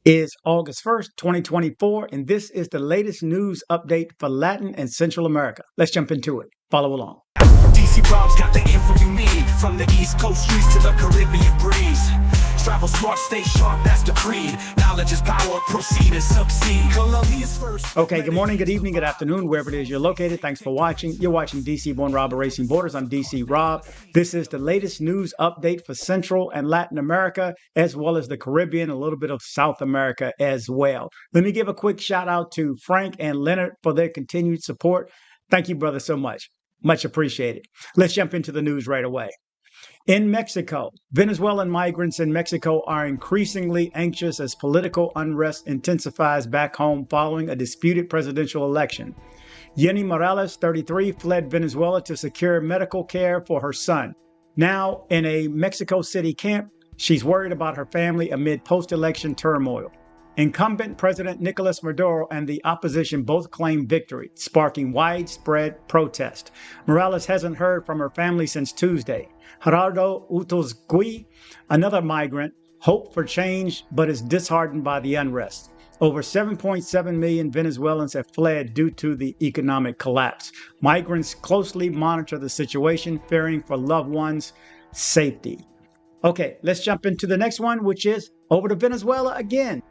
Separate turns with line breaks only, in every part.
Is August 1st, 2024, and this is the latest news update for Latin and Central America. Let's jump into it. Follow along.
DC Rob's got the info you need, from the East Coast streets to the Caribbean breeze. Travel smart, stay sharp, that's the creed. Knowledge is power, proceed and succeed. Colombia's first.
Okay, good morning, good evening, good afternoon, wherever it is you're located. Thanks for watching. You're watching dcbornrob Erasing Borders. I'm DC Rob. This is the latest news update for Central and Latin America, as well as the Caribbean, a little bit of South America as well. Let me give a quick shout out to Frank and Leonard for their continued support. Thank you, brother, so much. Much appreciated. Let's jump into the news right away. In Mexico, Venezuelan migrants in Mexico are increasingly anxious as political unrest intensifies back home following a disputed presidential election. Jenny Morales, 33, fled Venezuela to secure medical care for her son. Now, in a Mexico City camp, she's worried about her family amid post-election turmoil. Incumbent President Nicolas Maduro and the opposition both claim victory, sparking widespread protest. Morales hasn't heard from her family since Tuesday. Gerardo Utosgui, another migrant, hoped for change but is disheartened by the unrest. Over 7.7 million Venezuelans have fled due to the economic collapse. Migrants closely monitor the situation, fearing for loved ones' safety. Okay, let's jump into the next one, which is over to Venezuela again.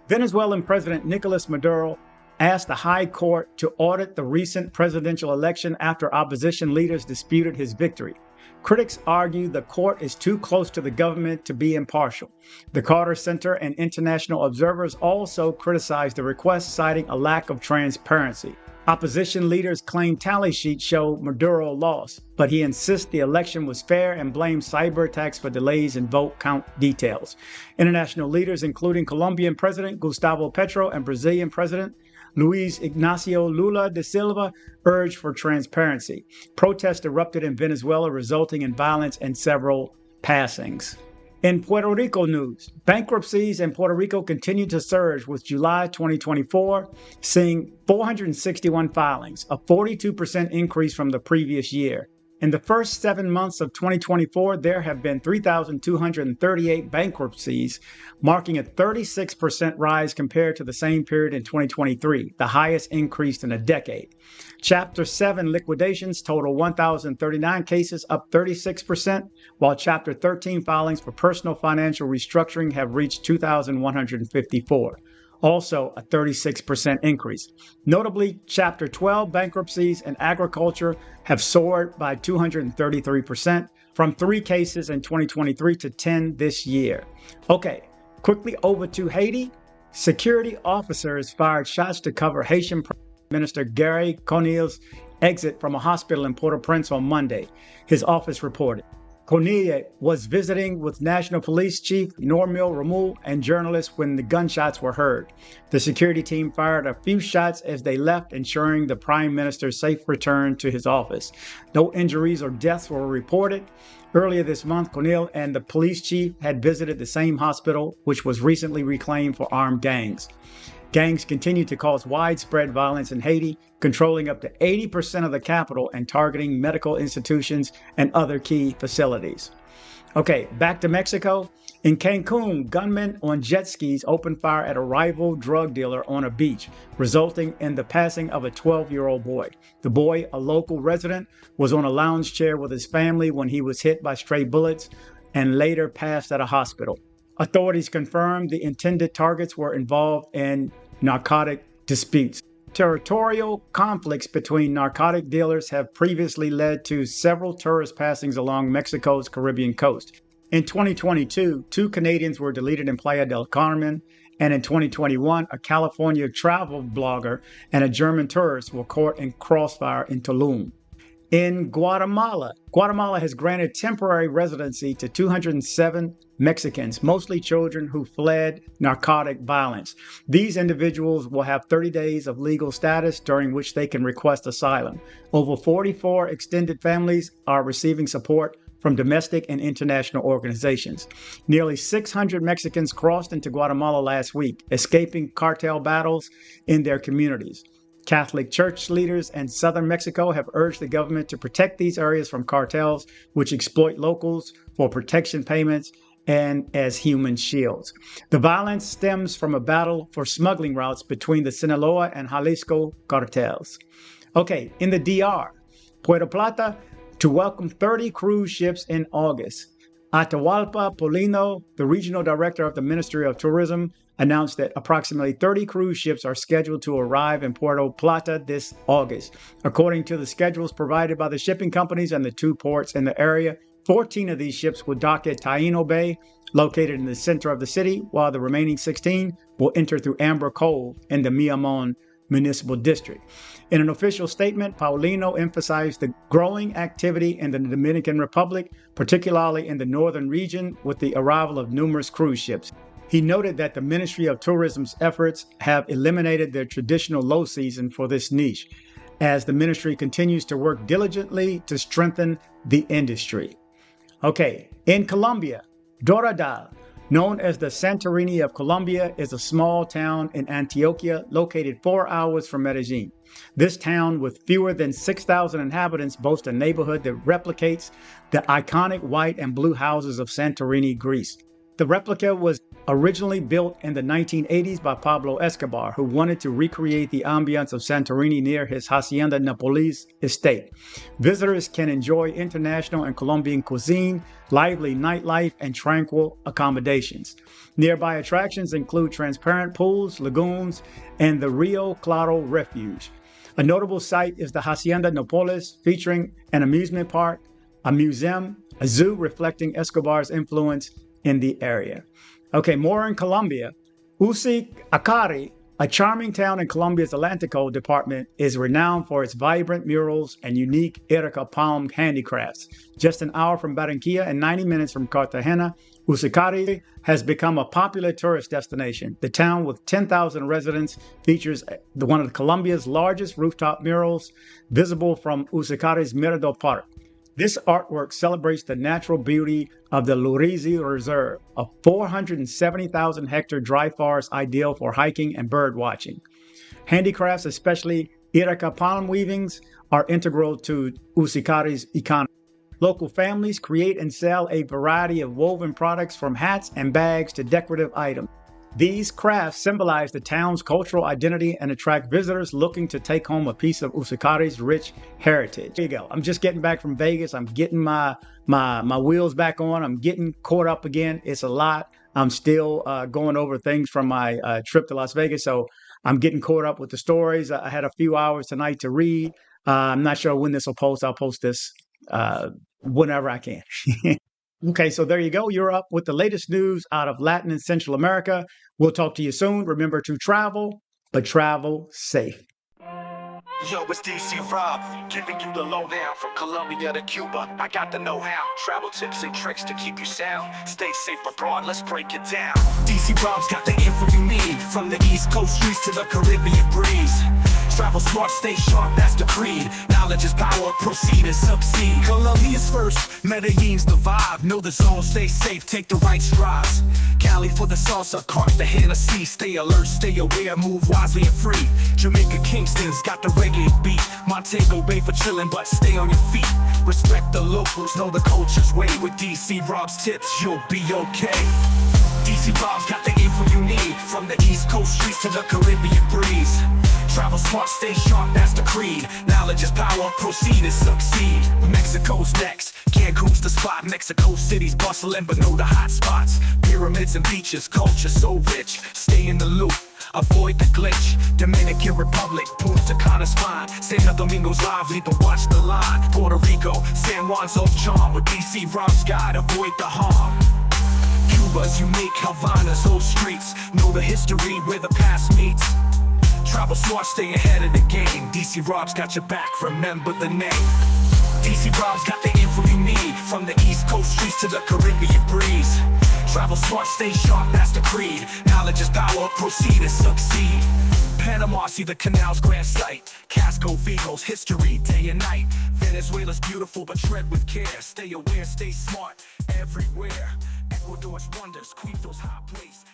Venezuelan President Nicolas Maduro asked the High Court to audit the recent presidential election after opposition leaders disputed his victory. Critics argue the court is too close to the government to be impartial. The Carter Center and international observers also criticized the request, citing a lack of transparency. Opposition leaders claim tally sheets show Maduro lost, but he insists the election was fair and blames cyber attacks for delays in vote count details. International leaders, including Colombian President Gustavo Petro and Brazilian President Luiz Ignacio Lula da Silva, urged for transparency. Protests erupted in Venezuela, resulting in violence and several passings. In Puerto Rico news, bankruptcies in Puerto Rico continue to surge, with July 2024 seeing 461 filings, a 42% increase from the previous year. In the first 7 months of 2024, there have been 3,238 bankruptcies, marking a 36% rise compared to the same period in 2023, the highest increase in a decade. Chapter 7 liquidations total 1,039 cases, up 36%, while Chapter 13 filings for personal financial restructuring have reached 2,154. Also a 36% increase. Notably, Chapter 12 bankruptcies in agriculture have soared by 233%, from 3 cases in 2023 to 10 this year. Okay, quickly over to Haiti. Security officers fired shots to cover Haitian Prime Minister Gary Conille's exit from a hospital in Port-au-Prince on Monday, his office reported. Conille was visiting with National Police Chief Normil Rameau and journalists when the gunshots were heard. The security team fired a few shots as they left, ensuring the Prime Minister's safe return to his office. No injuries or deaths were reported. Earlier this month, Conille and the police chief had visited the same hospital, which was recently reclaimed for armed gangs. Gangs continue to cause widespread violence in Haiti, controlling up to 80% of the capital and targeting medical institutions and other key facilities. Okay, back to Mexico. In Cancun, gunmen on jet skis opened fire at a rival drug dealer on a beach, resulting in the passing of a 12-year-old boy. The boy, a local resident, was on a lounge chair with his family when he was hit by stray bullets and later passed at a hospital. Authorities confirmed the intended targets were involved in narcotic disputes. Territorial conflicts between narcotic dealers have previously led to several tourist passings along Mexico's Caribbean coast. In 2022, 2 Canadians were deleted in Playa del Carmen, and in 2021, a California travel blogger and a German tourist were caught in crossfire in Tulum. In Guatemala has granted temporary residency to 207 Mexicans, mostly children who fled narcotic violence. These individuals will have 30 days of legal status during which they can request asylum. Over 44 extended families are receiving support from domestic and international organizations. Nearly 600 Mexicans crossed into Guatemala last week, escaping cartel battles in their communities. Catholic Church leaders in southern Mexico have urged the government to protect these areas from cartels, which exploit locals for protection payments and as human shields. The violence stems from a battle for smuggling routes between the Sinaloa and Jalisco cartels. Okay, in the DR, Puerto Plata to welcome 30 cruise ships in August. Atahualpa Polino, the regional director of the Ministry of Tourism, announced that approximately 30 cruise ships are scheduled to arrive in Puerto Plata this August. According to the schedules provided by the shipping companies and the two ports in the area, 14 of these ships will dock at Taino Bay, located in the center of the city, while the remaining 16 will enter through Amber Cove in the Miamon Municipal District. In an official statement, Paulino emphasized the growing activity in the Dominican Republic, particularly in the northern region, with the arrival of numerous cruise ships. He noted that the Ministry of Tourism's efforts have eliminated their traditional low season for this niche, as the ministry continues to work diligently to strengthen the industry. Okay, in Colombia, Doradal, known as the Santorini of Colombia, is a small town in Antioquia located 4 hours from Medellin. This town, with fewer than 6,000 inhabitants, boasts a neighborhood that replicates the iconic white and blue houses of Santorini, Greece. The replica was originally built in the 1980s by Pablo Escobar, who wanted to recreate the ambience of Santorini near his Hacienda Napolis estate. Visitors can enjoy international and Colombian cuisine, lively nightlife, and tranquil accommodations. Nearby attractions include transparent pools, lagoons, and the Rio Claro Refuge. A notable site is the Hacienda Napolis, featuring an amusement park, a museum, a zoo reflecting Escobar's influence in the area. Okay, more in Colombia. Usiacari, a charming town in Colombia's Atlantico department, is renowned for its vibrant murals and unique Erica palm handicrafts. Just an hour from Barranquilla and 90 minutes from Cartagena, Usiacari has become a popular tourist destination. The town, with 10,000 residents, features one of Colombia's largest rooftop murals, visible from Usiacari's Mirador Park. This artwork celebrates the natural beauty of the Lurizi Reserve, a 470,000 hectare dry forest ideal for hiking and bird watching. Handicrafts, especially Iraca palm weavings, are integral to Usiacari's economy. Local families create and sell a variety of woven products, from hats and bags to decorative items. These crafts symbolize the town's cultural identity and attract visitors looking to take home a piece of Usiacari's rich heritage. There you go. I'm just getting back from Vegas. I'm getting my wheels back on. I'm getting caught up again. It's a lot. I'm still going over things from my trip to Las Vegas. So I'm getting caught up with the stories. I had a few hours tonight to read. I'm not sure when this will post. I'll post this whenever I can. Okay, so there you go. You're up with the latest news out of Latin and Central America. We'll talk to you soon. Remember to travel, but travel safe.
Yo, it's dcbornrob, giving you the lowdown from Colombia to Cuba. I got the know-how, travel tips and tricks to keep you sound. Stay safe abroad, let's break it down. dcbornrob's got the info you need, from the East Coast streets to the Caribbean breeze. Travel smart, stay sharp, that's the creed. Knowledge is power, proceed and succeed. Colombia's first, Medellin's the vibe. Know the zone, stay safe, take the right strides. Cali for the salsa, Cartagena, stay alert, stay aware, move wisely and free. Jamaica, Kingston's got the reggae beat. Montego Bay for chillin', but stay on your feet. Respect the locals, know the culture's way. With dcbornrob's tips, you'll be okay. dcbornrob's got the info you need, from the East Coast streets to the Caribbean breeze. Travel smart, stay sharp, that's the creed. Knowledge is power, proceed and succeed. Mexico's next, Cancun's the spot. Mexico City's bustling, but know the hot spots. Pyramids and beaches, culture so rich. Stay in the loop, avoid the glitch. Dominican Republic, Punta Cana's fine. Santo Domingo's lively, but watch the line. Puerto Rico, San Juan's old charm. With dcbornrob's guide, avoid the harm. Cuba's unique, Havana's old streets. Know the history where the past meets. Travel smart, stay ahead of the game. dcbornrob's got your back, remember the name. dcbornrob's got the info you need, from the East Coast streets to the Caribbean breeze. Travel smart, stay sharp, that's the creed. Knowledge is power, proceed and succeed. Panama, see the canal's grand sight. Casco, Vigo's history, day and night. Venezuela's beautiful, but tread with care. Stay aware, stay smart, everywhere. Ecuador's wonders, Quito's high place.